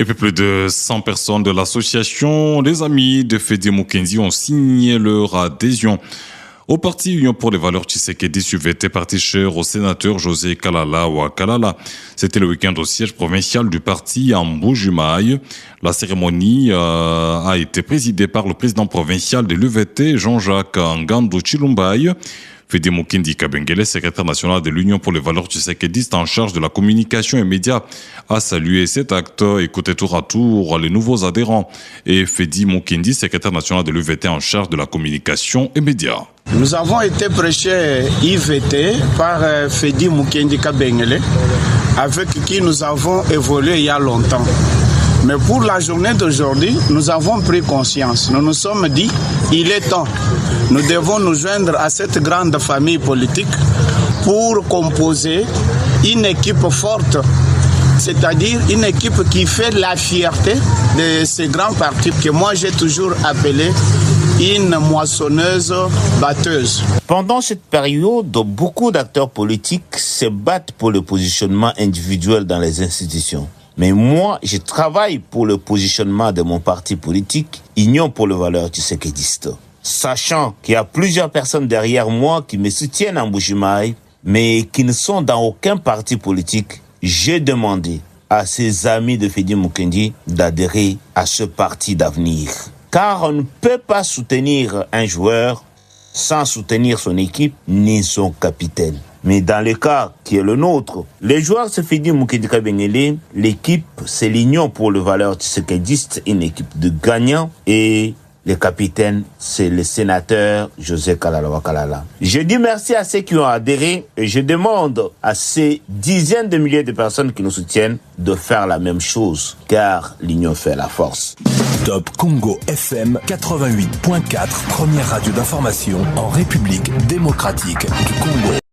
Et puis plus de 100 personnes de l'association Les Amis de Fedi Mukendi ont signé leur adhésion au parti Union pour les valeurs Tshisekedi Suvete, parti cher au sénateur José Kalala Wakalala. C'était le week-end au siège provincial du parti à Mbujimaï. La cérémonie a été présidée par le président provincial de l'UVT, Jean-Jacques Ngandou Chilumbaï. Fedi Mukendi Kabengele, secrétaire national de l'Union pour les valeurs tshisekedistes en charge de la communication et médias, a salué cet acte. Écoutez tour à tour les nouveaux adhérents. Et Fedi Mukendi, secrétaire national de l'UVT en charge de la communication et médias. Nous avons été prêchés IVT par Fedi Mukendi Kabengele, avec qui nous avons évolué il y a longtemps. Mais pour la journée d'aujourd'hui, nous avons pris conscience. Nous nous sommes dit, il est temps. Nous devons nous joindre à cette grande famille politique pour composer une équipe forte, c'est-à-dire une équipe qui fait la fierté de ces grands partis que moi j'ai toujours appelé une moissonneuse batteuse. Pendant cette période, beaucoup d'acteurs politiques se battent pour le positionnement individuel dans les institutions. Mais moi, je travaille pour le positionnement de mon parti politique, Union pour les valeurs tshisekedistes. Sachant qu'il y a plusieurs personnes derrière moi qui me soutiennent en Mbujimaï, mais qui ne sont dans aucun parti politique, j'ai demandé à ces amis de Fedi Mukendi d'adhérer à ce parti d'avenir. Car on ne peut pas soutenir un joueur sans soutenir son équipe ni son capitaine. Mais dans le cas qui est le nôtre, les joueurs se Fedi Mukendi Kabengele, l'équipe c'est l'Union pour les valeurs tshisekedistes, une équipe de gagnants, et le capitaine c'est le sénateur José Kalala Wakalala. Je dis merci à ceux qui ont adhéré et je demande à ces dizaines de milliers de personnes qui nous soutiennent de faire la même chose, car l'union fait la force. Top Congo FM 88.4, première radio d'information en République démocratique du Congo.